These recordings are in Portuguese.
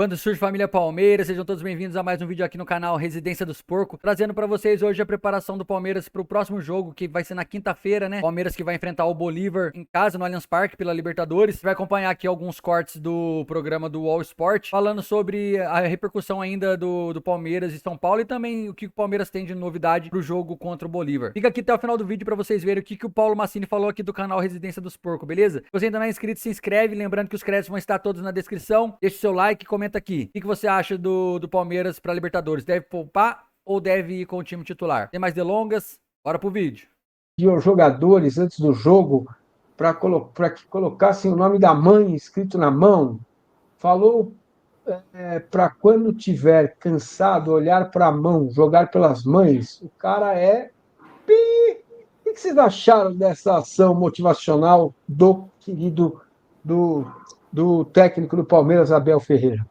Quando surge família Palmeiras, sejam todos bem-vindos a mais um vídeo aqui no canal Residência dos Porcos, trazendo pra vocês hoje a preparação do Palmeiras pro próximo jogo, que vai ser na quinta-feira, né? Palmeiras que vai enfrentar o Bolívar em casa, no Allianz Parque, pela Libertadores. Vai acompanhar aqui alguns cortes do programa do All Sport, falando sobre a repercussão ainda do Palmeiras e São Paulo e também o que o Palmeiras tem de novidade pro jogo contra o Bolívar. Fica aqui até o final do vídeo pra vocês verem o que o Paulo Massini falou aqui do canal Residência dos Porcos, beleza? Se você ainda não é inscrito, se inscreve, lembrando que os créditos vão estar todos na descrição. Deixa o seu like, comenta aqui. O que você acha do Palmeiras para Libertadores? Deve poupar ou deve ir com o time titular? Tem mais delongas? Bora pro vídeo. E os jogadores, antes do jogo, para que colocassem o nome da mãe escrito na mão. Falou para quando tiver cansado, olhar para a mão, jogar pelas mães. O cara é... O que vocês acharam dessa ação motivacional do querido, do técnico do Palmeiras, Abel Ferreira?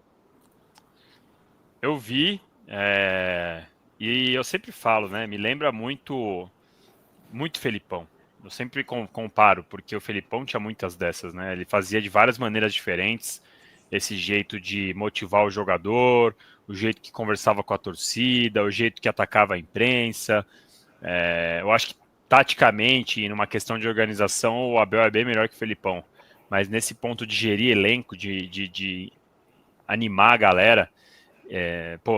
Eu vi, e eu sempre falo, né? Me lembra muito Felipão. Eu sempre comparo, porque o Felipão tinha muitas dessas, né? Ele fazia de várias maneiras diferentes, esse jeito de motivar o jogador, o jeito que conversava com a torcida, o jeito que atacava a imprensa. Eu acho que taticamente, numa questão de organização, o Abel é bem melhor que o Felipão. Mas nesse ponto de gerir elenco, de animar a galera,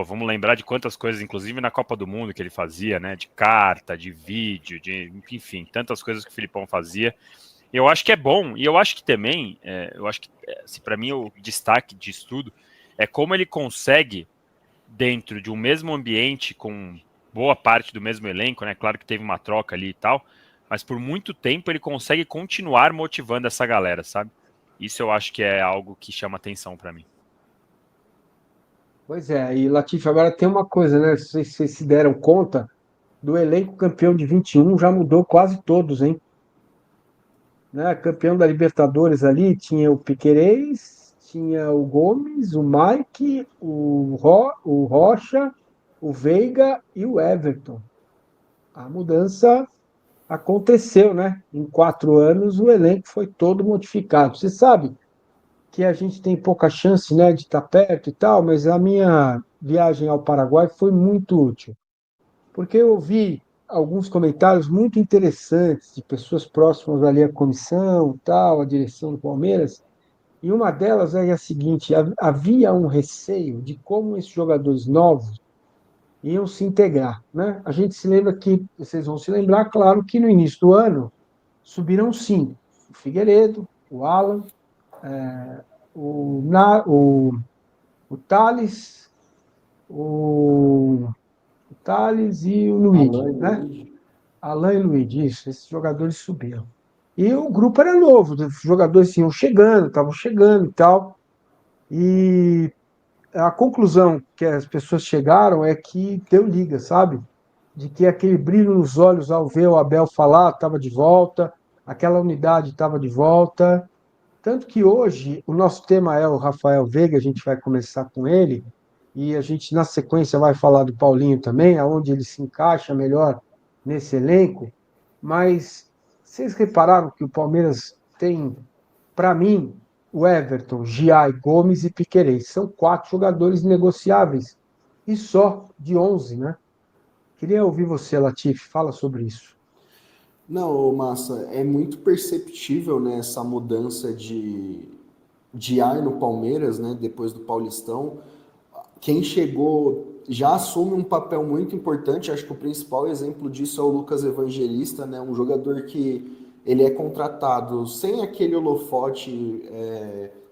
vamos lembrar de quantas coisas, inclusive na Copa do Mundo, que ele fazia, né? De carta, de vídeo, enfim, tantas coisas que o Filipão fazia. Eu acho que é bom, e eu acho que também, para mim, o destaque disso tudo é como ele consegue, dentro de um mesmo ambiente, com boa parte do mesmo elenco, né? Claro que teve uma troca ali e tal, mas por muito tempo ele consegue continuar motivando essa galera, sabe? Isso eu acho que é algo que chama atenção para mim. Pois é, e Latifi, agora tem uma coisa, né? Se vocês se deram conta, do elenco campeão de 21 já mudou quase todos, hein? Né? Campeão da Libertadores ali tinha o Piquerez, tinha o Gomes, o Mike, o Rocha, o Veiga e o Everton. A mudança aconteceu, né? Em 4 anos o elenco foi todo modificado. Você sabe que a gente tem pouca chance, né, de estar perto e tal, mas a minha viagem ao Paraguai foi muito útil, porque eu ouvi alguns comentários muito interessantes de pessoas próximas ali à comissão, tal, à direção do Palmeiras, e uma delas é a seguinte: havia um receio de como esses jogadores novos iam se integrar, né? A gente se lembra que, vocês vão se lembrar, claro, que no início do ano subiram 5: o Figueiredo, o Alan, o, o Thales, o, o Thales e o Luigi, né? Alain e Luigi, isso, esses jogadores subiram. E o grupo era novo, os jogadores iam chegando, estavam chegando e tal. E a conclusão que as pessoas chegaram é que deu liga, sabe? De que aquele brilho nos olhos ao ver o Abel falar estava de volta, aquela unidade estava de volta. Tanto que hoje o nosso tema é o Rafael Veiga, a gente vai começar com ele, e a gente, na sequência, vai falar do Paulinho também, aonde ele se encaixa melhor nesse elenco. Mas vocês repararam que o Palmeiras tem, para mim, o Everton, Giai, Gomes e Piquerez. São 4 jogadores negociáveis, e só de 11, né? Queria ouvir você, Latifi, fala sobre isso. Não, Massa, é muito perceptível, né, essa mudança de ar no Palmeiras, né, depois do Paulistão. Quem chegou já assume um papel muito importante, acho que o principal exemplo disso é o Lucas Evangelista, né, um jogador que ele é contratado sem aquele holofote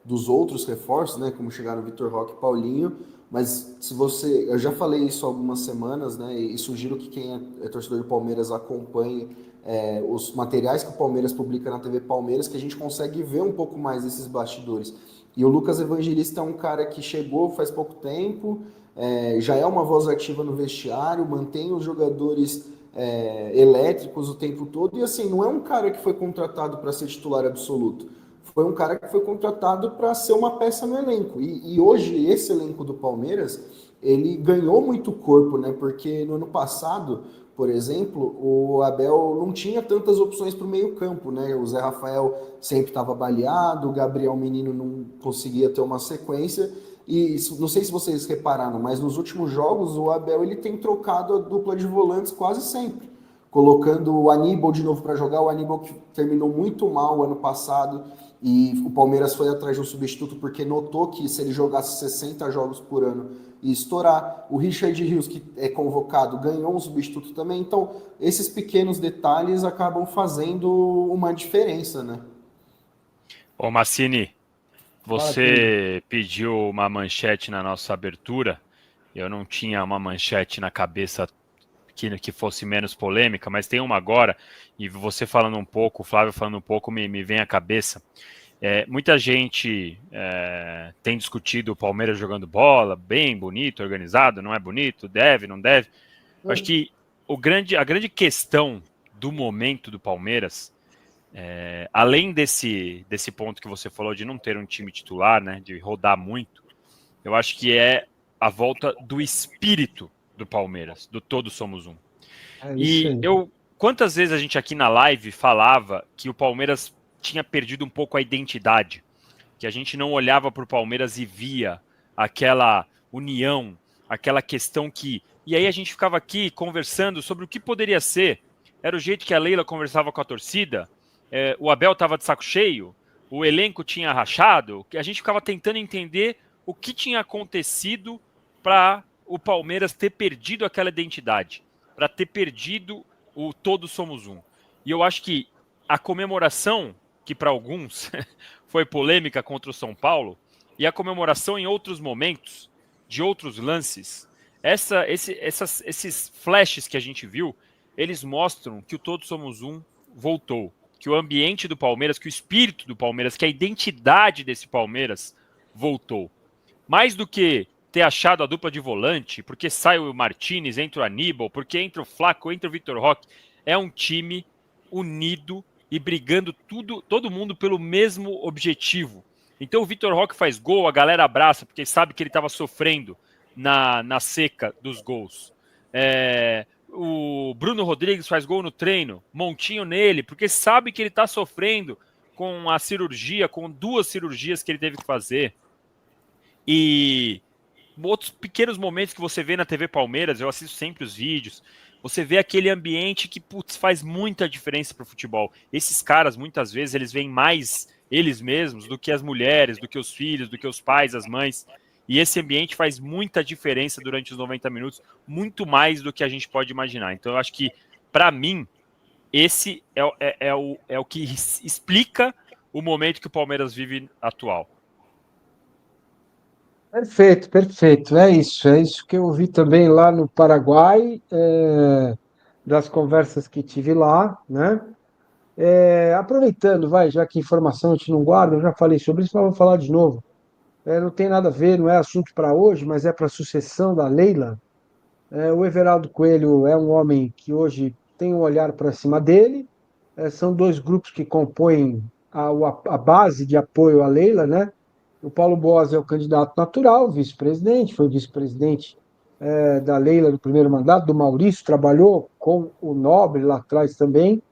dos outros reforços, né, como chegaram Vitor Roque e Paulinho, mas se você, eu já falei isso há algumas semanas, né, e sugiro que quem é torcedor do Palmeiras acompanhe os materiais que o Palmeiras publica na TV Palmeiras, que a gente consegue ver um pouco mais desses bastidores. E o Lucas Evangelista é um cara que chegou faz pouco tempo, já é uma voz ativa no vestiário, mantém os jogadores elétricos o tempo todo, e assim, não é um cara que foi contratado para ser titular absoluto, foi um cara que foi contratado para ser uma peça no elenco, e hoje esse elenco do Palmeiras, ele ganhou muito corpo, né, porque no ano passado, por exemplo, o Abel não tinha tantas opções para o meio campo, né, o Zé Rafael sempre estava baleado, o Gabriel Menino não conseguia ter uma sequência, E não sei se vocês repararam, mas nos últimos jogos o Abel ele tem trocado a dupla de volantes quase sempre, colocando o Aníbal de novo para jogar, o Aníbal que terminou muito mal ano passado, e o Palmeiras foi atrás de um substituto porque notou que se ele jogasse 60 jogos por ano ia estourar. O Richard Rios, que é convocado, ganhou um substituto também. Então, esses pequenos detalhes acabam fazendo uma diferença, né? Ô, Massini, você pediu uma manchete na nossa abertura. Eu não tinha uma manchete na cabeça que fosse menos polêmica, mas tem uma agora, e você falando um pouco, o Flávio falando um pouco, me vem à cabeça. Muita gente tem discutido o Palmeiras jogando bola, bem bonito, organizado, não é bonito, deve, não deve. Eu acho que a grande questão do momento do Palmeiras, além desse ponto que você falou de não ter um time titular, né, de rodar muito, eu acho que é a volta do espírito do Palmeiras, do Todos Somos Um. E quantas vezes a gente aqui na live falava que o Palmeiras tinha perdido um pouco a identidade, que a gente não olhava para o Palmeiras e via aquela união, aquela questão que... E aí a gente ficava aqui conversando sobre o que poderia ser. Era o jeito que a Leila conversava com a torcida, o Abel estava de saco cheio, o elenco tinha rachado, que a gente ficava tentando entender o que tinha acontecido para o Palmeiras ter perdido aquela identidade, para ter perdido o Todos Somos Um. E eu acho que a comemoração, que para alguns foi polêmica contra o São Paulo, e a comemoração em outros momentos, de outros lances, esses flashes que a gente viu, eles mostram que o Todos Somos Um voltou, que o ambiente do Palmeiras, que o espírito do Palmeiras, que a identidade desse Palmeiras voltou. Mais do que ter achado a dupla de volante, porque sai o Martinez, entra o Aníbal, porque entra o Flaco, entra o Vitor Roque, é um time unido e brigando todo mundo pelo mesmo objetivo. Então o Vitor Roque faz gol, a galera abraça, porque sabe que ele estava sofrendo na seca dos gols. O Bruno Rodrigues faz gol no treino, montinho nele, porque sabe que ele está sofrendo com a cirurgia, com 2 cirurgias que ele teve que fazer. E outros pequenos momentos que você vê na TV Palmeiras, eu assisto sempre os vídeos, você vê aquele ambiente que faz muita diferença para o futebol. Esses caras, muitas vezes, eles veem mais eles mesmos do que as mulheres, do que os filhos, do que os pais, as mães. E esse ambiente faz muita diferença durante os 90 minutos, muito mais do que a gente pode imaginar. Então, eu acho que, para mim, esse é o que explica o momento que o Palmeiras vive atual. Perfeito, perfeito. É isso que eu ouvi também lá no Paraguai, das conversas que tive lá, né? Aproveitando, já que informação a gente não guarda, eu já falei sobre isso, mas vou falar de novo. Não tem nada a ver, não é assunto para hoje, mas é para a sucessão da Leila. O Everaldo Coelho é um homem que hoje tem um olhar para cima dele. São 2 grupos que compõem a base de apoio à Leila, né? O Paulo Boas é o candidato natural, vice-presidente, foi vice-presidente da Leila no primeiro mandato, do Maurício, trabalhou com o Nobre lá atrás também,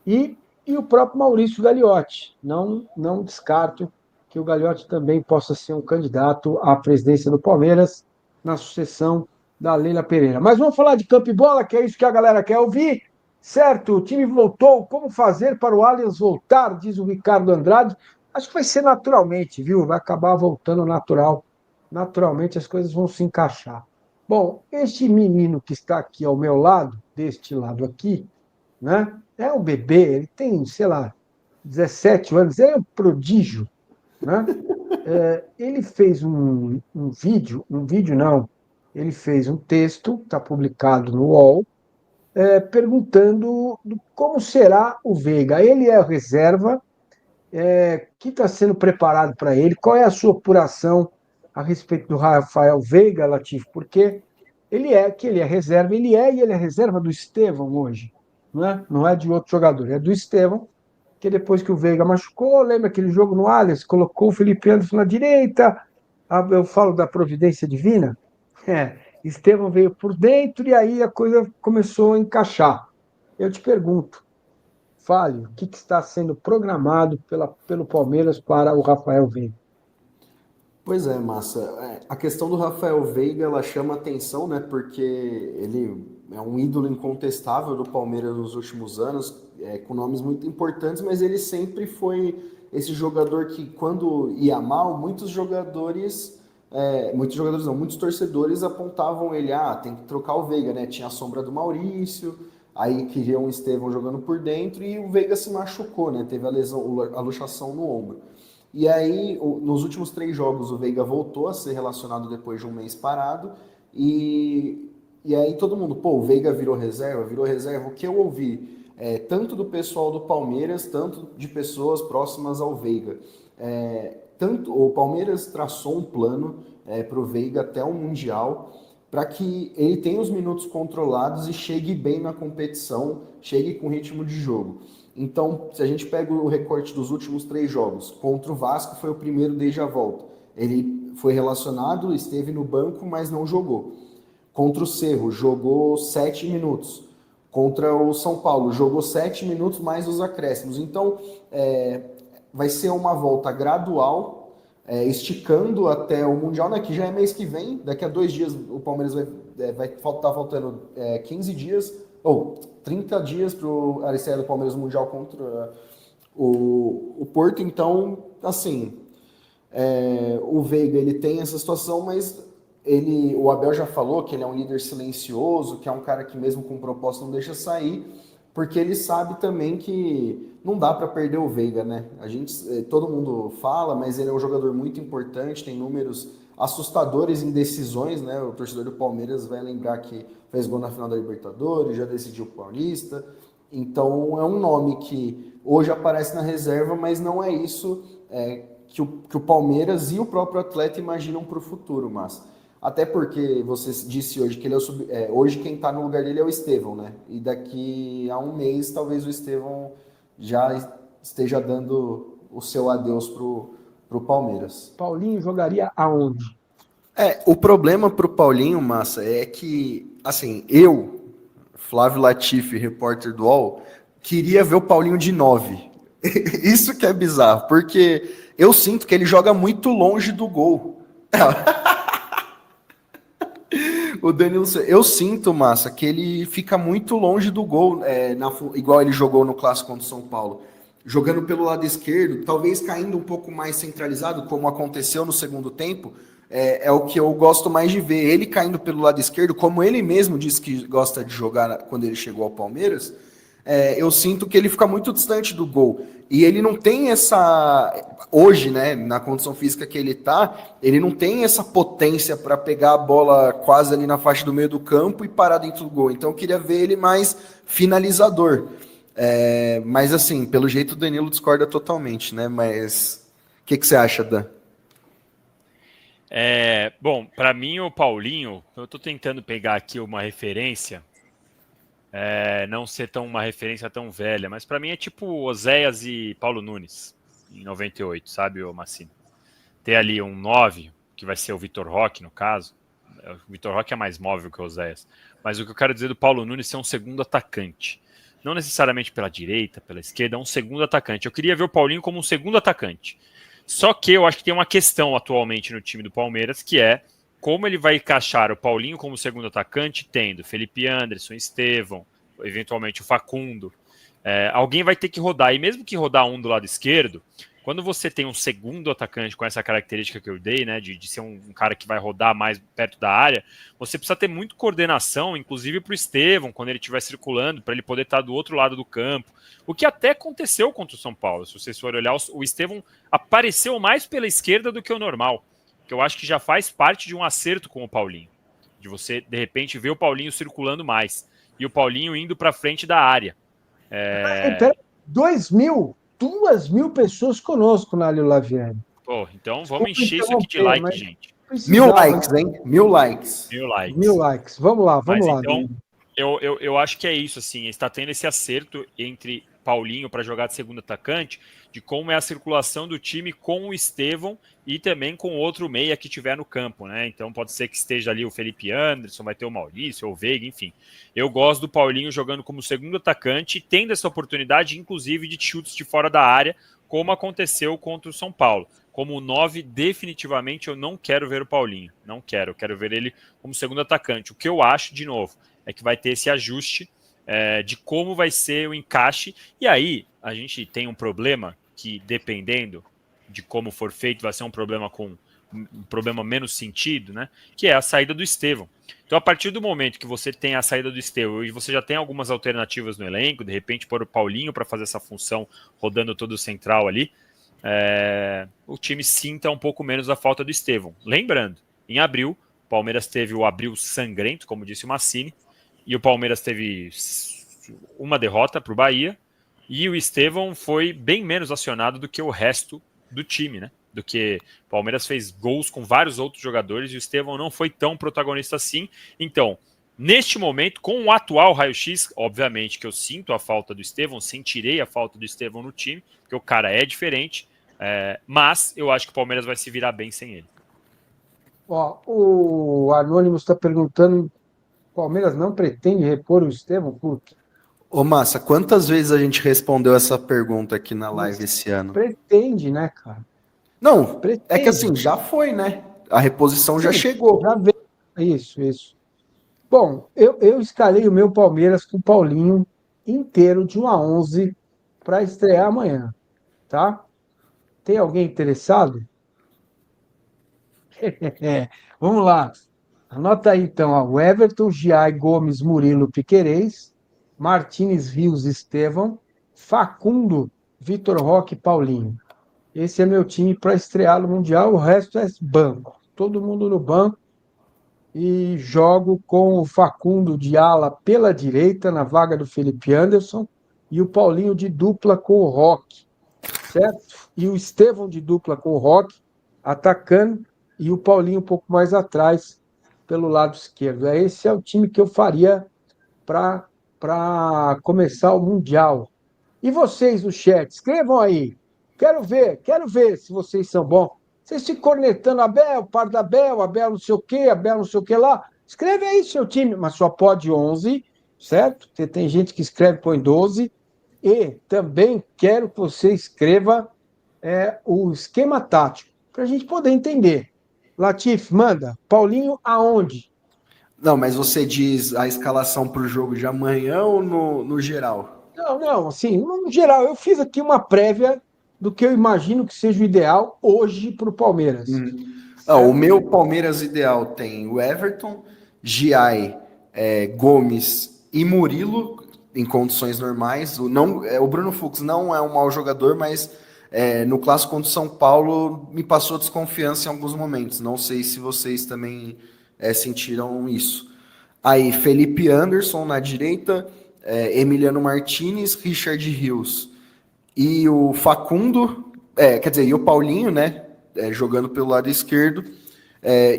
e o próprio Maurício Gagliotti. Não descarto que o Gagliotti também possa ser um candidato à presidência do Palmeiras na sucessão da Leila Pereira. Mas vamos falar de campo e bola, que é isso que a galera quer ouvir. Certo, o time voltou. Como fazer para o Allianz voltar, diz o Ricardo Andrade. Acho que vai ser naturalmente, viu? Vai acabar voltando natural. Naturalmente as coisas vão se encaixar. Bom, este menino que está aqui ao meu lado, deste lado aqui, né? É um bebê, ele tem, sei lá, 17 anos, ele é um prodígio, né? Ele fez um vídeo não, ele fez um texto, está publicado no UOL, perguntando como será o Veiga. Ele é reserva, que está sendo preparado para ele, qual é a sua apuração a respeito do Rafael Veiga, Latif, porque ele é reserva, e ele é reserva do Estevão hoje, não é de outro jogador, é do Estevão, que depois que o Veiga machucou, lembra aquele jogo no Allianz, colocou o Felipe Anderson na direita, eu falo da providência divina, Estevão veio por dentro e aí a coisa começou a encaixar. Eu te pergunto, fale, o que está sendo programado pelo Palmeiras para o Rafael Veiga? Pois é, Massa. A questão do Rafael Veiga, ela chama atenção, né? Porque ele é um ídolo incontestável do Palmeiras nos últimos anos, com nomes muito importantes, mas ele sempre foi esse jogador que, quando ia mal, muitos torcedores apontavam ele, tem que trocar o Veiga, né? Tinha a sombra do Maurício, aí queriam o Estevão jogando por dentro e o Veiga se machucou, né? Teve a lesão, a luxação no ombro. E aí, nos últimos 3 jogos, o Veiga voltou a ser relacionado depois de um mês parado. E aí todo mundo, pô, o Veiga virou reserva, virou reserva. O que eu ouvi, tanto do pessoal do Palmeiras, tanto de pessoas próximas ao Veiga. Tanto o Palmeiras traçou um plano para o Veiga até o Mundial, para que ele tenha os minutos controlados e chegue bem na competição, chegue com ritmo de jogo. Então, se a gente pega o recorte dos últimos 3 jogos, contra o Vasco foi o primeiro desde a volta. Ele foi relacionado, esteve no banco, mas não jogou. Contra o Cerro, jogou 7 minutos. Contra o São Paulo, jogou 7 minutos mais os acréscimos. Então, vai ser uma volta gradual, esticando até o Mundial, né, que já é mês que vem. Daqui a 2 dias o Palmeiras vai estar faltando 15 dias, ou 30 dias para a estreia do Palmeiras no Mundial contra o Porto. Então, assim, o Veiga ele tem essa situação, mas o Abel já falou que ele é um líder silencioso, que é um cara que mesmo com proposta não deixa sair, porque ele sabe também que não dá para perder o Veiga, né? Todo mundo fala, mas ele é um jogador muito importante, tem números assustadores em decisões, né? O torcedor do Palmeiras vai lembrar que fez gol na final da Libertadores, já decidiu o Paulista. Então é um nome que hoje aparece na reserva, mas não é isso que o Palmeiras e o próprio atleta imaginam para o futuro, mas até porque você disse hoje que ele hoje quem está no lugar dele é o Estevão, né? E daqui a um mês talvez o Estevão já esteja dando o seu adeus pro Palmeiras. Paulinho jogaria aonde? O problema pro Paulinho, Massa, é que, assim, Flávio Latifi, repórter do UOL, queria ver o Paulinho de 9. Isso que é bizarro, porque eu sinto que ele joga muito longe do gol. O Danilo, eu sinto, Massa, que ele fica muito longe do gol, igual ele jogou no Clássico contra o São Paulo. Jogando pelo lado esquerdo, talvez caindo um pouco mais centralizado, como aconteceu no segundo tempo, é o que eu gosto mais de ver. Ele caindo pelo lado esquerdo, como ele mesmo disse que gosta de jogar quando ele chegou ao Palmeiras, eu sinto que ele fica muito distante do gol. E ele não tem hoje, né, na condição física que ele tá, ele não tem essa potência para pegar a bola quase ali na faixa do meio do campo e parar dentro do gol. Então eu queria ver ele mais finalizador. Mas assim, pelo jeito o Danilo discorda totalmente, né? Mas o que você acha, Dan? Bom, para mim o Paulinho, eu estou tentando pegar aqui uma referência, não ser uma referência tão velha, mas para mim é tipo Oséias e Paulo Nunes, em 98, sabe, o Massino? Ter ali um 9, que vai ser o Vitor Roque, no caso. O Vitor Roque é mais móvel que o Oséias. Mas o que eu quero dizer do Paulo Nunes é um segundo atacante. Não necessariamente pela direita, pela esquerda, é um segundo atacante. Eu queria ver o Paulinho como um segundo atacante. Só que eu acho que tem uma questão atualmente no time do Palmeiras, que é como ele vai encaixar o Paulinho como segundo atacante, tendo Felipe Anderson, Estevão, eventualmente o Facundo. Alguém vai ter que rodar, e mesmo que rodar um do lado esquerdo, quando você tem um segundo atacante com essa característica que eu dei, né, de ser um cara que vai rodar mais perto da área, você precisa ter muita coordenação, inclusive para o Estevão, quando ele estiver circulando, para ele poder estar do outro lado do campo. O que até aconteceu contra o São Paulo. Se vocês forem olhar, o Estevão apareceu mais pela esquerda do que o normal, que eu acho que já faz parte de um acerto com o Paulinho, de você, de repente, ver o Paulinho circulando mais, e o Paulinho indo para frente da área. 2.000 pessoas conosco na Alio Laviani. Pô, então vamos encher isso aqui de like, gente. 1.000 likes, hein? 1.000 likes. 1.000 likes. 1.000 likes. Vamos lá. Então, eu acho que é isso, assim, está tendo esse acerto entre Paulinho para jogar de segundo atacante, de como é a circulação do time com o Estevão e também com outro meia que tiver no campo, né? Então pode ser que esteja ali o Felipe Anderson, vai ter o Maurício, ou o Veiga, enfim. Eu gosto do Paulinho jogando como segundo atacante, tendo essa oportunidade, inclusive, de chutes de fora da área, como aconteceu contra o São Paulo. como 9, definitivamente eu não quero ver o Paulinho. Não quero. Eu quero ver ele como segundo atacante. O que eu acho, de novo, é que vai ter esse ajuste de como vai ser o encaixe. E aí, a gente tem um problema que, dependendo de como for feito, vai ser um problema com um problema menos sentido, né? Que é a saída do Estevão. Então, a partir do momento que você tem a saída do Estevão e você já tem algumas alternativas no elenco, de repente pôr o Paulinho para fazer essa função, rodando todo o central ali, o time sinta um pouco menos a falta do Estevão. Lembrando, em abril, o Palmeiras teve o abril sangrento, como disse o Massini, e o Palmeiras teve uma derrota para o Bahia, e o Estevão foi bem menos acionado do que o resto do time, né? Do que o Palmeiras fez gols com vários outros jogadores e o Estevão não foi tão protagonista assim. Então, neste momento, com o atual raio-x, obviamente que eu sinto a falta do Estevão, sentirei a falta do Estevão no time, porque o cara é diferente, mas eu acho que o Palmeiras vai se virar bem sem ele. Ó, o Anônimo está perguntando: o Palmeiras não pretende repor o Estevão? Por quê? Ô, Massa, quantas vezes a gente respondeu essa pergunta aqui na live esse ano? Pretende, né, cara? Não, Pretende. é que assim, já foi, né? A reposição já chegou. Já veio. Isso. Bom, eu escalei o meu Palmeiras com o Paulinho inteiro de 1 a 11 para estrear amanhã, tá? Tem alguém interessado? Vamos lá. Anota aí, então, ó. O Everton, Giai, Gomes, Murilo, Piquerez, Martínez, Rios, Estevão, Facundo, Vitor Roque, Paulinho. Esse é meu time para estrear no Mundial, o resto é banco. Todo mundo no banco. E jogo com o Facundo de ala pela direita, na vaga do Felipe Anderson, e o Paulinho de dupla com o Roque, certo? E o Estevão de dupla com o Roque, atacando, e o Paulinho um pouco mais atrás, pelo lado esquerdo. Esse é o time que eu faria para começar o Mundial. E vocês no chat, escrevam aí. Quero ver se vocês são bons. Vocês se cornetando, Abel, Pardabel, Abel não sei o quê, Abel não sei o que lá. Escreve aí seu time, mas só pode 11, certo? Porque tem gente que escreve e põe 12. E também quero que você escreva o esquema tático, para a gente poder entender. Latif, manda. Paulinho, aonde? Não, mas você diz a escalação para o jogo de amanhã ou no geral? Não, assim, no geral, eu fiz aqui uma prévia do que eu imagino que seja o ideal hoje para o Palmeiras. O meu Palmeiras ideal tem o Everton, Giai, Gomes e Murilo em condições normais. O Bruno Fux não é um mau jogador, mas no clássico contra o São Paulo me passou desconfiança em alguns momentos. Não sei se vocês também sentiram isso. Aí Felipe Anderson na direita, Emiliano Martinez, Richard Rios e o Facundo, e o Paulinho, né? Jogando pelo lado esquerdo,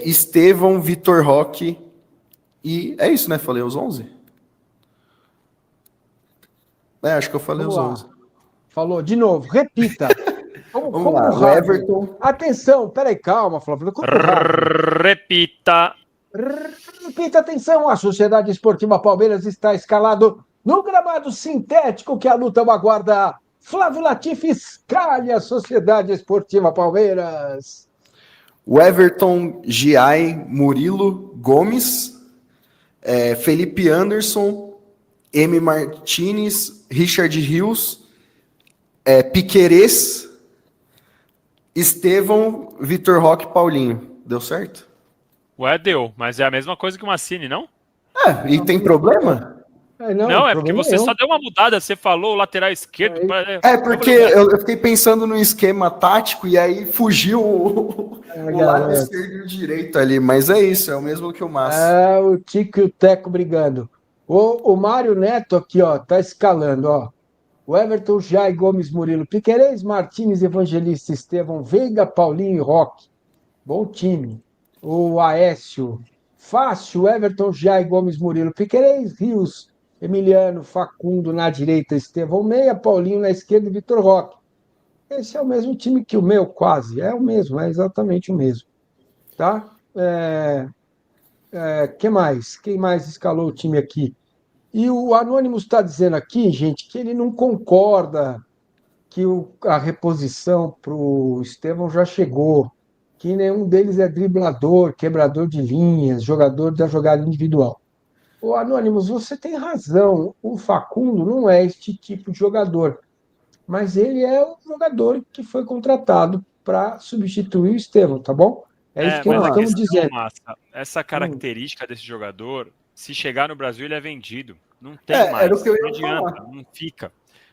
Estevão, Vitor Roque, e é isso, né? Falei os 11? Acho que eu falei os 11. Falou, de novo, repita. Vamos lá, o Everton. Atenção, peraí, calma, Flávio. Repita. Repita, atenção, a Sociedade Esportiva Palmeiras está escalado no gramado sintético que a luta aguarda. Flávio Latif escalhe a Sociedade Esportiva Palmeiras. O Everton, Giai, Murilo, Gomes, Felipe Anderson, M. Martinez, Richard Rios, Piquerez, Estevão, Vitor Roque, Paulinho. Deu certo? Deu, mas é a mesma coisa que o Massini, não? E tem problema? Não, é porque você só deu uma mudada, você falou o lateral esquerdo. Porque eu fiquei pensando no esquema tático e aí fugiu o lado esquerdo e o direito ali, mas é isso, é o mesmo que o Massa. O Tico e o Teco brigando. O Mário Neto aqui, ó, tá escalando, ó. O Everton, Jai, Gomes, Murilo, Piquerez, Martínez, Evangelista, Estevão, Veiga, Paulinho e Roque. Bom time. O Aécio, fácil, Everton, Jai, Gomes, Murilo, Piquerez, Rios, Emiliano, Facundo na direita, Estevão Meia, Paulinho na esquerda e Vitor Roque. Esse é o mesmo time que o meu, quase. É o mesmo, é exatamente o mesmo. Tá? Quem mais? Quem mais escalou o time aqui? E o Anônimo está dizendo aqui, gente, que ele não concorda que a reposição para o Estevão já chegou, que nenhum deles é driblador, quebrador de linhas, jogador da jogada individual. Ô, Anônimos, você tem razão, o Facundo não é este tipo de jogador, mas ele é um jogador que foi contratado para substituir o Estevão, tá bom? É isso que Mas nós a estamos questão, dizendo. Massa, essa característica desse jogador, se chegar no Brasil, ele é vendido. Não tem Era mais. o que eu Não ia adianta, falar. não fica.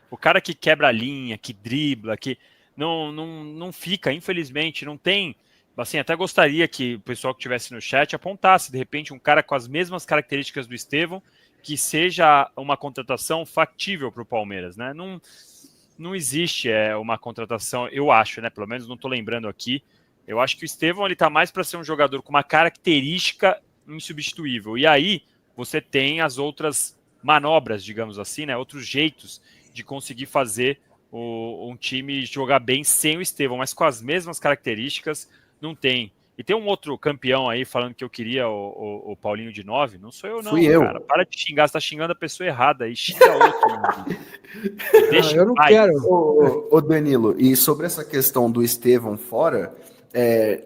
O cara que quebra a linha, que dribla, que não fica, infelizmente, não tem. Assim, até gostaria que o pessoal que estivesse no chat apontasse, de repente, um cara com as mesmas características do Estevão, que seja uma contratação factível para o Palmeiras, né? Não existe uma contratação, eu acho, né? Pelo menos não estou lembrando aqui. Eu acho que o Estevão ele tá mais para ser um jogador com uma característica insubstituível. E aí você tem as outras manobras, digamos assim, né? Outros jeitos de conseguir fazer um time jogar bem sem o Estevão, mas com as mesmas características não tem. E tem um outro campeão aí falando que eu queria o Paulinho de 9. Não sou eu, não, Fui eu. cara. Para de xingar, você tá xingando a pessoa errada aí. Xinga outro. Não, eu não quero. Ô Danilo, e sobre essa questão do Estevão fora,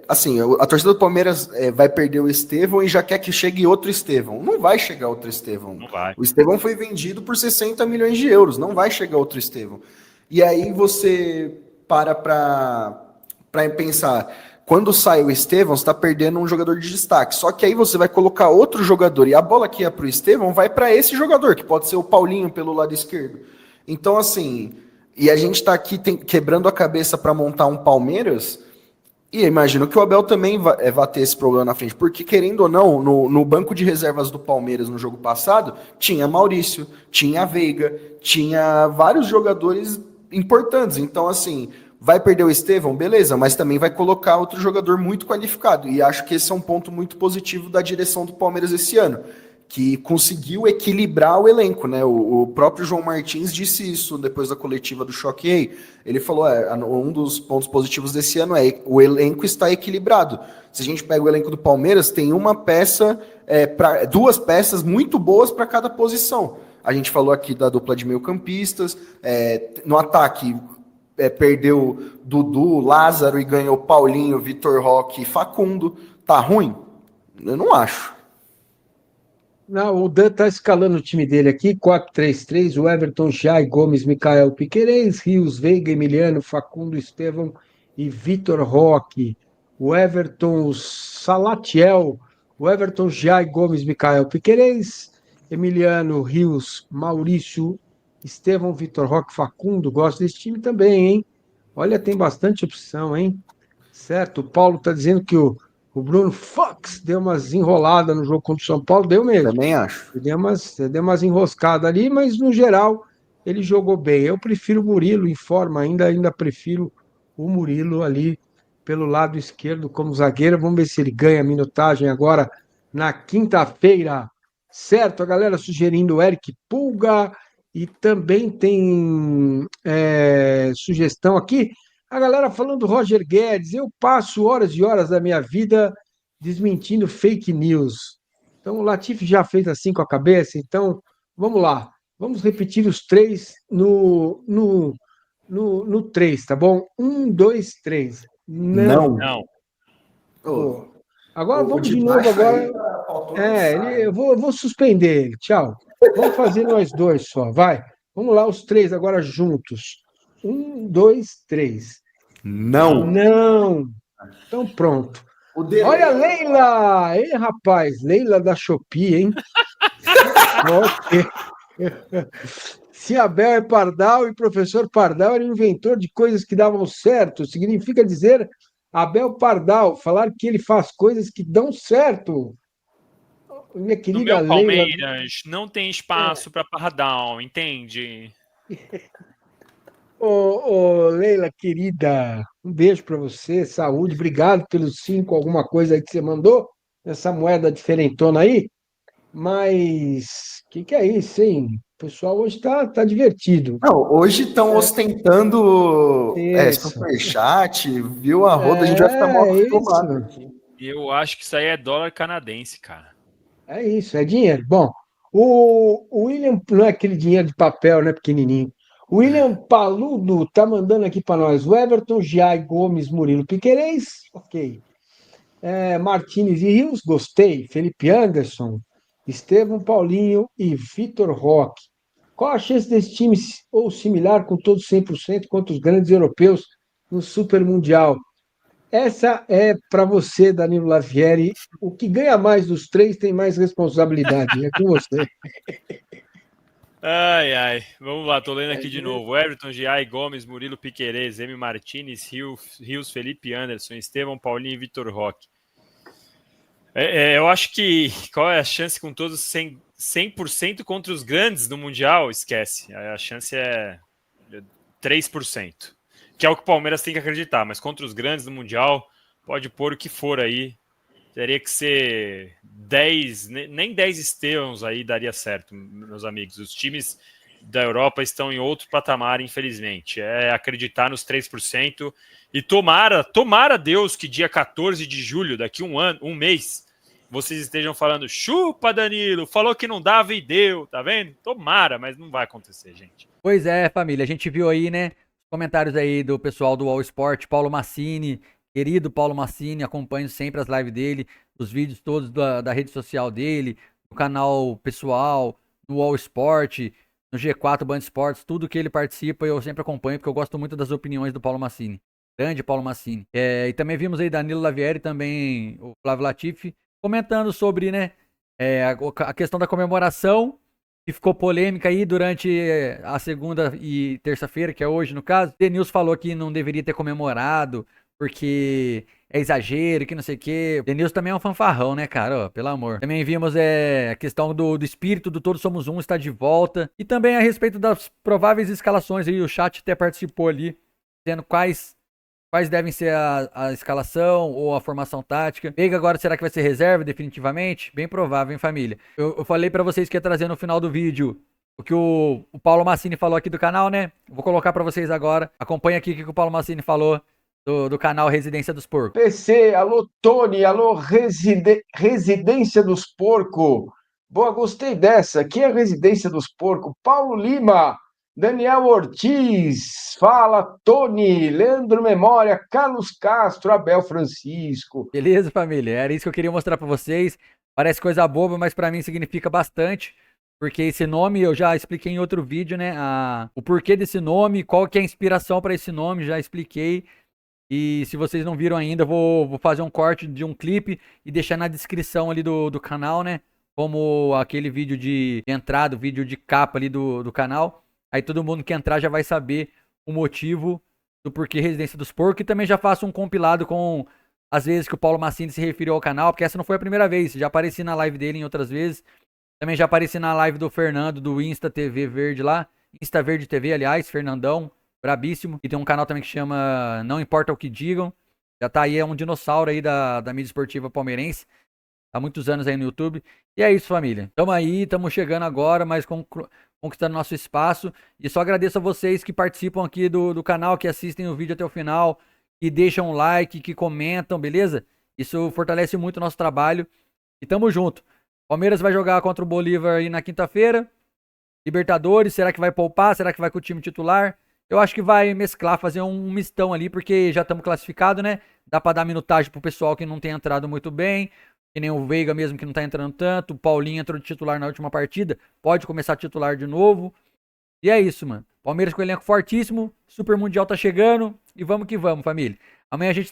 assim, a torcida do Palmeiras vai perder o Estevão e já quer que chegue outro Estevão. Não vai chegar outro Estevão. Não vai. O Estevão foi vendido por 60 milhões de euros, não vai chegar outro Estevão. E aí você para pensar, quando sai o Estevão, você está perdendo um jogador de destaque. Só que aí você vai colocar outro jogador e a bola que ia para o Estevão vai para esse jogador, que pode ser o Paulinho pelo lado esquerdo. Então, assim, e a gente está aqui quebrando a cabeça para montar um Palmeiras, e eu imagino que o Abel também vai ter esse problema na frente, porque, querendo ou não, no banco de reservas do Palmeiras no jogo passado, tinha Maurício, tinha Veiga, tinha vários jogadores importantes. Então, assim, vai perder o Estevão, beleza, mas também vai colocar outro jogador muito qualificado. E acho que esse é um ponto muito positivo da direção do Palmeiras esse ano, que conseguiu equilibrar o elenco, né? O próprio João Martins disse isso depois da coletiva do Choquei. Ele falou, um dos pontos positivos desse ano é o elenco está equilibrado. Se a gente pega o elenco do Palmeiras, tem uma peça, duas peças muito boas para cada posição. A gente falou aqui da dupla de meio-campistas, no ataque perdeu Dudu, Lázaro e ganhou Paulinho, Vitor Roque e Facundo. Tá ruim? Eu não acho. Não, o Dan está escalando o time dele aqui, 4-3-3, o Everton, Jai, Gomes, Micael, Piquerez, Rios, Veiga, Emiliano, Facundo, Estevão e Vitor Roque. O Everton, Salatiel, o Everton, Jai, Gomes, Micael, Piquerez, Emiliano, Rios, Maurício, Estevão, Vitor Roque, Facundo. Gosto desse time também, hein? Olha, tem bastante opção, hein? Certo, o Paulo está dizendo que o Bruno Fox deu umas enroladas no jogo contra o São Paulo, deu mesmo. Também acho. Ele deu umas enroscadas ali, mas no geral ele jogou bem. Eu prefiro o Murilo em forma, ainda prefiro o Murilo ali pelo lado esquerdo como zagueiro. Vamos ver se ele ganha minutagem agora na quinta-feira. Certo, a galera sugerindo o Eric Pulga e também tem sugestão aqui. A galera falando do Roger Guedes, eu passo horas e horas da minha vida desmentindo fake news. Então, o Latifi já fez assim com a cabeça, então vamos lá. Vamos repetir os três no 3, tá bom? 1, 2, 3. Não. Pô, agora vamos de novo. Eu vou suspender ele. Tchau. Vamos fazer nós dois só, vai. Vamos lá, os três agora juntos. 1, 2, 3. Não. Então pronto. Olha a Leila! Ei, rapaz, Leila da Shopee, hein? Se Abel é Pardal e professor Pardal era inventor de coisas que davam certo, significa dizer Abel Pardal, falar que ele faz coisas que dão certo. Minha querida no meu Leila. Palmeiras não tem espaço para Pardal, entende? Leila, querida, um beijo para você, saúde, obrigado pelos 5, alguma coisa aí que você mandou, essa moeda diferentona aí, mas o que é isso, hein? O pessoal hoje tá divertido. Não, hoje estão ostentando Isso. superchat, viu a roda, a gente vai ficar mal acostumado aqui. Eu acho que isso aí é dólar canadense, cara. É isso, é dinheiro. Bom, o William não é aquele dinheiro de papel, né, pequenininho. William Paludo tá mandando aqui para nós. O Everton, Giai, Gomes, Murilo, Piquerez. Ok. Martínez e Rios, gostei. Felipe Anderson, Estevão, Paulinho e Vitor Roque. Qual a chance desse time ou similar com todos 100% contra os grandes europeus no Super Mundial? Essa é para você, Danilo Lavieri. O que ganha mais dos três tem mais responsabilidade. É com você. Ai. Vamos lá, tô lendo aqui de novo. Everton, Giai, Gomes, Murilo, Piquerez, M. Martínez, Rios, Felipe Anderson, Estevão, Paulinho e Vitor Roque. Eu acho que qual é a chance com todos 100% contra os grandes do Mundial? Esquece. A chance é 3%. Que é o que o Palmeiras tem que acreditar, mas contra os grandes do Mundial, pode pôr o que for aí. Teria que ser 10, nem 10 Estevãos aí daria certo, meus amigos. Os times da Europa estão em outro patamar, infelizmente. É acreditar nos 3%. E tomara Deus que dia 14 de julho, daqui um mês, vocês estejam falando, chupa Danilo, falou que não dava e deu, tá vendo? Tomara, mas não vai acontecer, gente. Pois é, família, a gente viu aí, né, comentários aí do pessoal do All Sport, Paulo Massini, querido Paulo Massini, acompanho sempre as lives dele, os vídeos todos da rede social dele, no canal pessoal, no All Sport, no G4 Band Esportes, tudo que ele participa eu sempre acompanho, porque eu gosto muito das opiniões do Paulo Massini. Grande Paulo Massini. E também vimos aí Danilo Lavieri, também o Flávio Latifi, comentando sobre, né, a questão da comemoração, que ficou polêmica aí durante a segunda e terça-feira, que é hoje no caso. Denilson falou que não deveria ter comemorado, porque é exagero, que não sei o quê. Denilson também é um fanfarrão, né, cara? Ó, pelo amor. Também vimos a questão do espírito do Todos Somos Um está de volta. E também a respeito das prováveis escalações aí, o chat até participou ali, dizendo quais devem ser a escalação ou a formação tática. Veiga agora, será que vai ser reserva definitivamente? Bem provável, hein, família? Eu falei pra vocês que ia trazer no final do vídeo o que o Paulo Massini falou aqui do canal, né? Vou colocar pra vocês agora. Acompanha aqui o que o Paulo Massini falou do canal Residência dos Porcos. PC, alô Tony, alô Residência dos Porcos. Boa, gostei dessa. Aqui é a Residência dos Porcos. Paulo Lima, Daniel Ortiz, fala Tony, Leandro Memória, Carlos Castro, Abel Francisco. Beleza, família? Era isso que eu queria mostrar pra vocês. Parece coisa boba, mas pra mim significa bastante. Porque esse nome eu já expliquei em outro vídeo, né? O porquê desse nome, qual que é a inspiração pra esse nome, já expliquei. E se vocês não viram ainda, eu vou fazer um corte de um clipe e deixar na descrição ali do canal, né? Como aquele vídeo de entrada, o vídeo de capa ali do canal. Aí todo mundo que entrar já vai saber o motivo do porquê Residência dos Porcos. E também já faço um compilado com as vezes que o Paulo Massini se referiu ao canal, porque essa não foi a primeira vez. Já apareci na live dele em outras vezes. Também já apareci na live do Fernando, do Insta TV Verde lá. Insta Verde TV, aliás, Fernandão, brabíssimo. E tem um canal também que chama Não Importa o Que Digam. Já tá aí, é um dinossauro aí da mídia esportiva palmeirense. Há muitos anos aí no YouTube. E é isso, família. Tamo aí, tamo chegando agora, mas conquistando nosso espaço. E só agradeço a vocês que participam aqui do canal, que assistem o vídeo até o final, que deixam um like, que comentam, beleza? Isso fortalece muito o nosso trabalho. E tamo junto. Palmeiras vai jogar contra o Bolívar aí na quinta-feira. Libertadores, será que vai poupar? Será que vai com o time titular? Eu acho que vai mesclar, fazer um mistão ali, porque já estamos classificados, né? Dá pra dar minutagem pro pessoal que não tem entrado muito bem. Que nem o Veiga mesmo, que não tá entrando tanto. O Paulinho entrou de titular na última partida. Pode começar a titular de novo. E é isso, mano. Palmeiras com elenco fortíssimo. Super Mundial tá chegando. E vamos que vamos, família. Amanhã a gente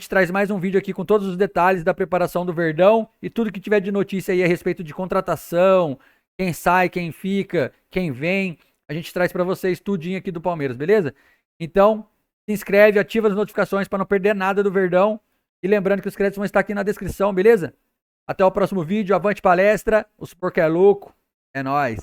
traz mais um vídeo aqui com todos os detalhes da preparação do Verdão. E tudo que tiver de notícia aí a respeito de contratação. Quem sai, quem fica, quem vem. A gente traz pra vocês tudinho aqui do Palmeiras, beleza? Então, se inscreve, ativa as notificações pra não perder nada do Verdão. E lembrando que os créditos vão estar aqui na descrição, beleza? Até o próximo vídeo, avante palestra, o Porco é louco, é nóis.